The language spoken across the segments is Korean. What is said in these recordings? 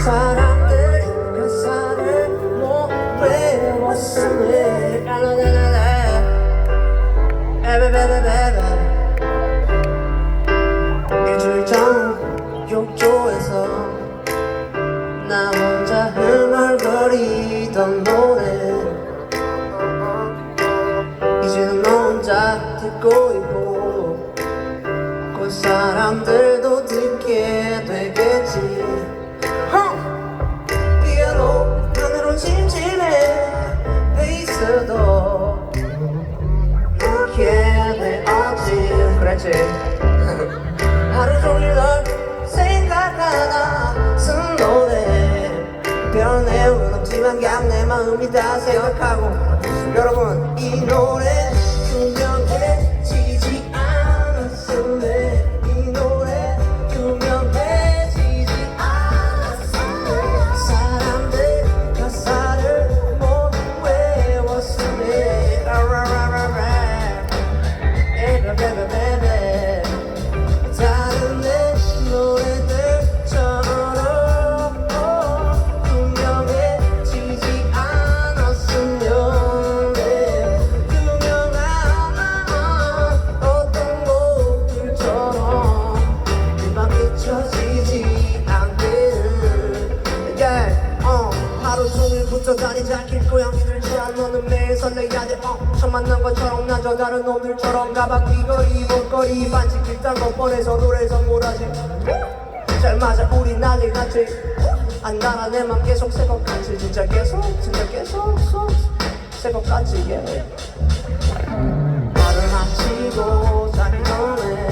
사람들 가사를 못 외웠으네. 일주일 전 욕조에서 나 혼자 흥얼거리던 노래 이제는 너 혼자 듣고 있고 그 사람들도 듣게 되겠지. 피아노 하늘은 심심해 베이스도 이렇게 되었지. 그랬지. 하루 종일 널 생각하다 쓴 노래 별 내용은 없지만 그냥 내 마음이 다 생각하고. 여러분 이 노래 유명해지지 않았을래. 이 노래 유명해지지 않았을래. 사람들 가사를 못 외웠을래. 다른 내 노래들처럼 유명해지지 않았으면 해. 유명한 어떤 곡들처럼 금방 잊혀지지 않기를. 하루 종일 붙어다니자 길고양이들처럼 너는 매일 설레야 돼. 처음 만난 것처럼 난 저 다른 놈들처럼 가방 귀걸이 목걸이 반지 길단 거 뻔해서 노래 선물하지. 잘 맞아 우리 난리 났지. 안 달아 내 맘 계속 새것 같지. 진짜 계속 새것 같지. yeah. 말을 마치고 자기 전에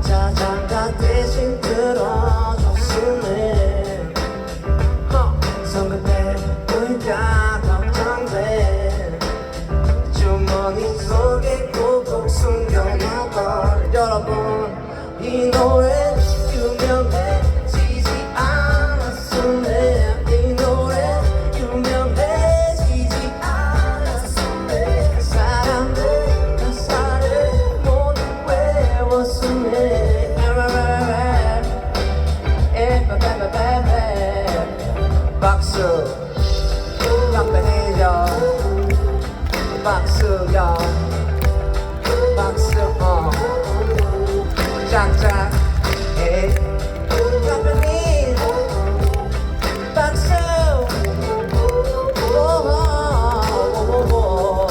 자장가 대신 들어줬으네. 성급해 보니까 걱정돼. 주머니 속에 꾹꾹 숨겨놓던 여러분 이 노래 유명해지지 않았을래. 이 노래 유명해지지 않았을래. 사람들 가사를 못 외웠을래. 박수 양배해요. 박수요 박수 짝짝 에이 양배님 박수 오오오오오.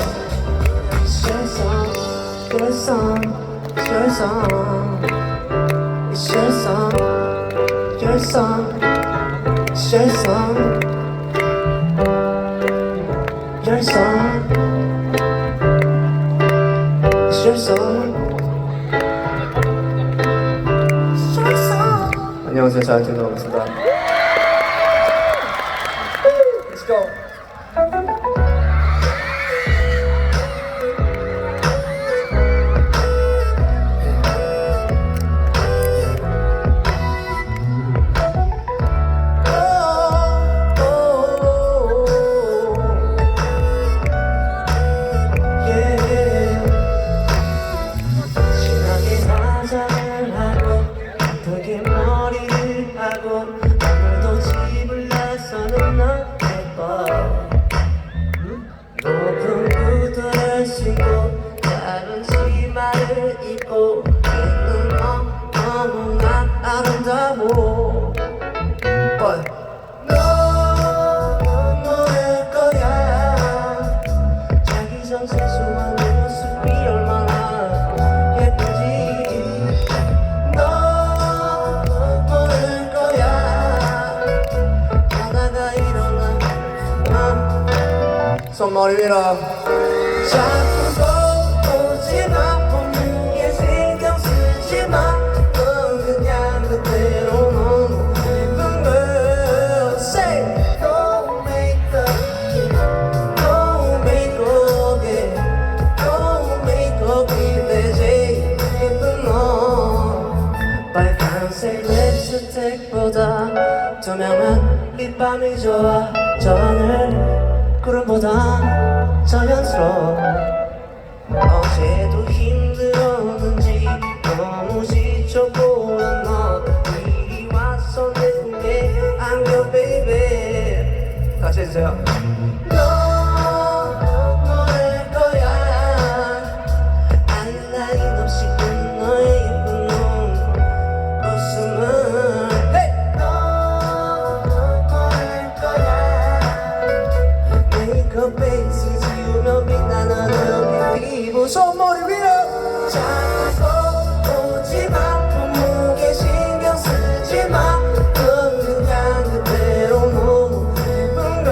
Share some, share some, share some, share some, share some, share some, share some, share some, share some. 안녕하세요, 자이언티 반갑습니다. Let's go. 오늘도 집을 나서는 너 예뻐. 높은 구두를 신고 작은 치마를 입고 있는 너 너무나 아름다워. 너 모를 거야. 자기 전 세수한 모습이 얼마나 예쁜지. 너 모를 거야. 하다가 일어나 손머리 위로 자꾸 보지마. 보는 게 신경 쓰지마. 넌 그냥 그대로 너무 예쁜 걸. Say don't make up it. Don't make up it. 제일 예쁜 너. 빨간색 립스틱보다 투명한 립밤이 좋아. 저 하늘 구름보다 자연스러워. 어제도 힘들었는데 손머리 위로 자꾸 오지마 몸무게 신경 쓰지마 그냥 그대로 너무 예쁜 걸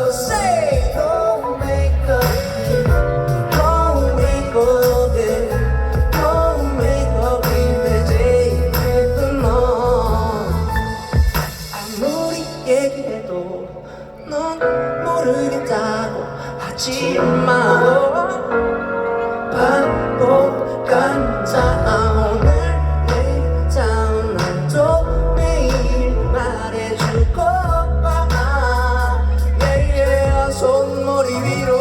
Say don't make up don't make up yeah don't make up 이내 제일 예쁜 너 아무리 얘기해도 넌 모르겠다고 하지마 반복한다 오늘 내일 다음 날도 매일 말해줄 거야 yeah, yeah, 손머리 위로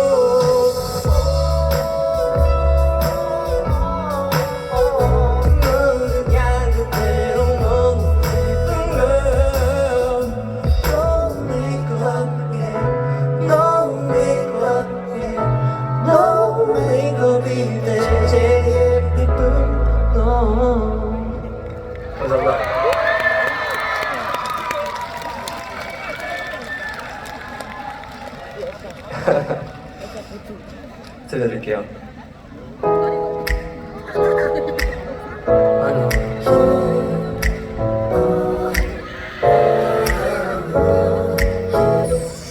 그냥 그대로 너무 예쁜 걸 Don't make up yeah Don't make up yeah No make-up이 내 제일 예쁜 너 감사합니다. 들려드릴게요.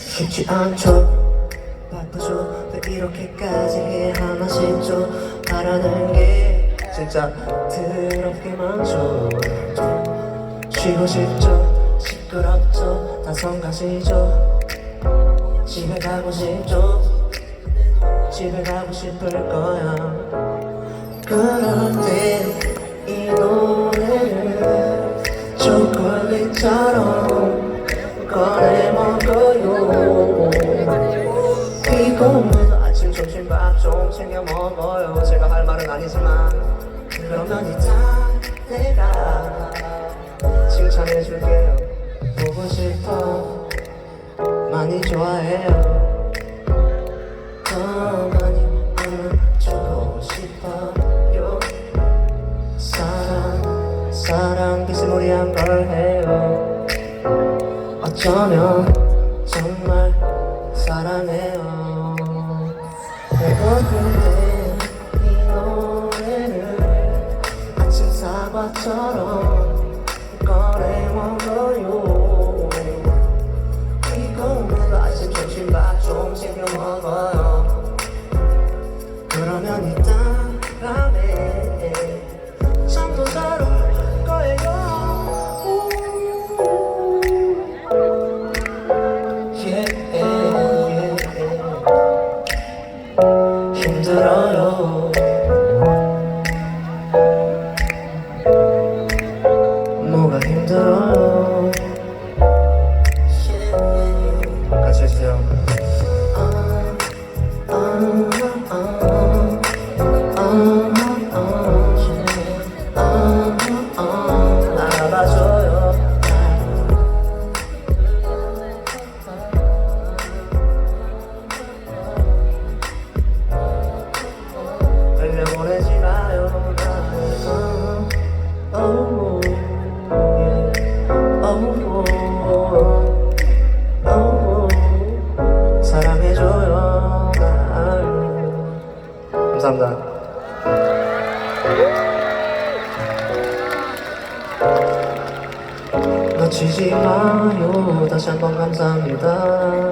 쉽지 않죠 바쁘죠 왜 이렇게까지 해야 하나 싶죠 바라는 게 진짜 더럽게 많죠 쉬고 싶죠 시끄럽죠 다 성가시죠 집에 가고 싶죠 집에 가고 싶을 거야 그럴 때 이 노래를 초콜릿처럼 꺼내 먹어요 피곤해도 아침 점심 밥 좀 챙겨 먹어요 제가 할 말은 아니지만 그러면 이따 내가 칭찬해줄게요 보고 싶어 많이 좋아해요 더 많이 안아주고 싶어요 사랑 비스무리한 걸 해요 어쩌면 정말 사랑해요 배고픈데 이 노래를 아침 사과처럼 꺼내 먹어요 피곤해도 아침 점심 밥 좀 챙겨 먹어요 그러면 이따 밤에 잠도 잘 올 거예요 힘들어요 뭐가 힘들어요 같이 해주세요 알아봐줘요 흘려보내지 마요 oh, yeah. 사랑해줘요 날 감사합니다 놓치지 마요 다시 한번 감사합니다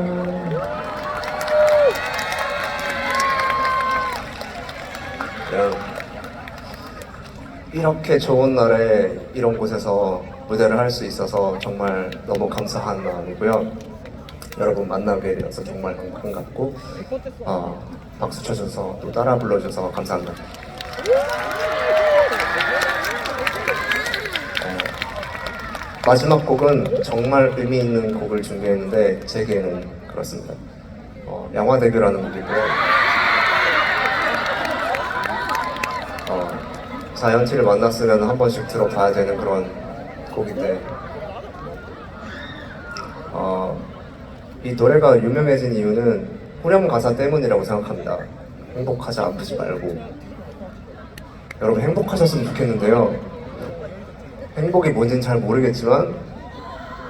이렇게 좋은 날에 이런 곳에서 무대를 할 수 있어서 정말 너무 감사한 마음이고요. 여러분 만나게 되어서 정말 너무 반갑고 박수 쳐줘서 또 따라 불러줘서 감사합니다. 마지막 곡은 정말 의미 있는 곡을 준비했는데 제게는 그렇습니다. 양화대교라는 곡이고요. 자이언티를 만났으면 한 번씩 들어봐야 되는 그런 곡인데 이 노래가 유명해진 이유는 후렴 가사 때문이라고 생각합니다. 행복하자 아프지 말고 여러분 행복하셨으면 좋겠는데요 행복이 뭔지는 잘 모르겠지만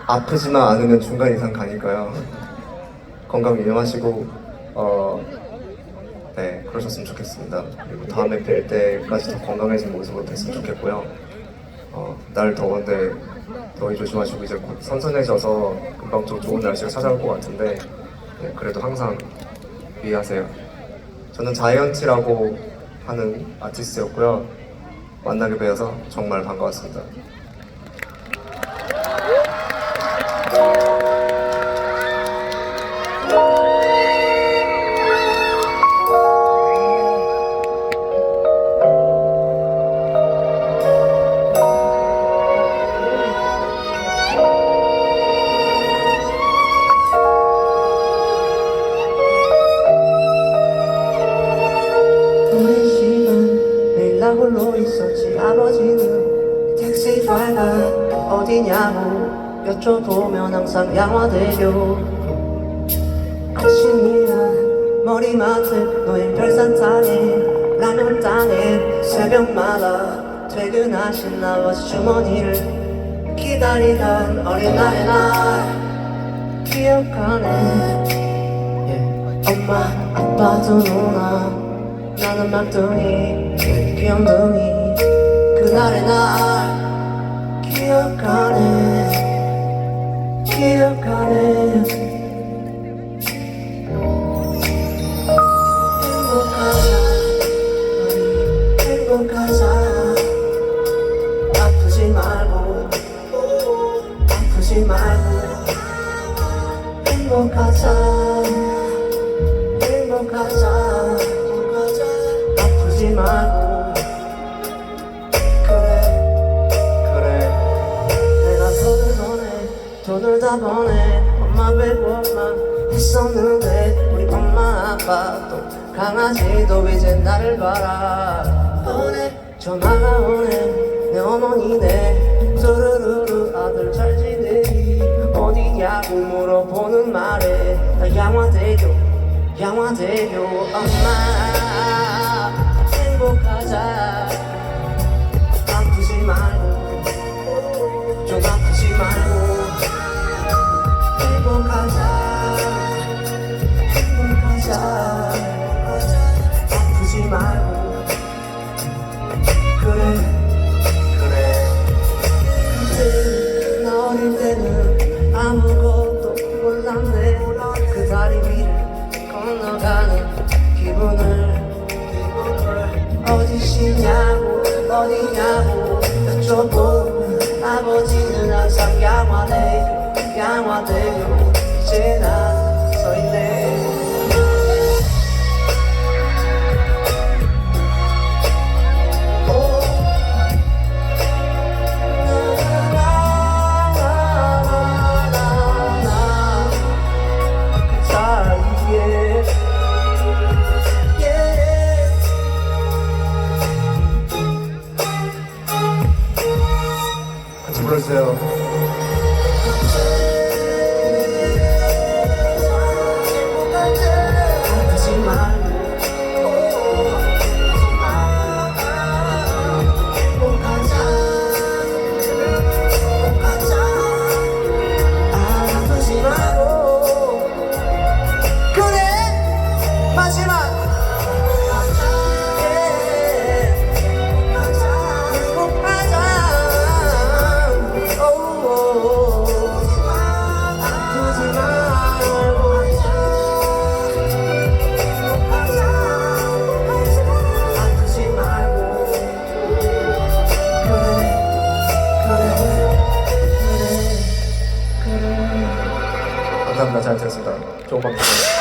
아프지만 않으면 중간 이상 가니까요 건강 유념하시고 네, 그러셨으면 좋겠습니다. 그리고 다음에 뵐 때까지 더 건강해진 모습으로 됐으면 좋겠고요. 날 더운데 더위 조심하시고 이제 곧 선선해져서 금방 좀 좋은 날씨가 찾아올 것 같은데 네, 그래도 항상 유의하세요. 저는 자이언티라고 하는 아티스트였고요. 만나게 되어서 정말 반가웠습니다. 오랜 시간 매일 나 홀로 있었지. 아버지는 택시 드라이버 어디냐고 여쭤보면 항상 양화대교. 아침이야 머리맡에 너의 별산탕에 라면 땅에 새벽마다 퇴근하신 아버지 주머니를 기다리던 어린아이 날 기억하네. 엄마 아빠도 누나 나는 막둥이 귀염둥이 그날의 날 기억하네. 행복하자 아프지 말고 행복하자 아프지 말고. 그래 내가 돈을 다 보내 엄마 뵙고만 했었는데 우리 엄마 아빠도 강아지도 이제 나를 바라보네. 전화가 오네 내 어머니네 뚜루루루 아들 잘 지내니 어디냐고 물어보는 말에 나 양화대교 엄마 행복하자 아프지 말고 좀 아프지 말고 행복하자 아프지 말고. 그래 나 어릴 때는 아무것도 몰랐네. 그 다리 위를 건너가는 기분을 어디시냐고 어디냐고 여쭤보면 아버지는 항상 양화대교 이제 나 서있네. 같이 불러주세요. 아프지 말고 아프지 말고. 그래 마지막 감사합니다. 잘 들었습니다. 좋은 밤 되세요.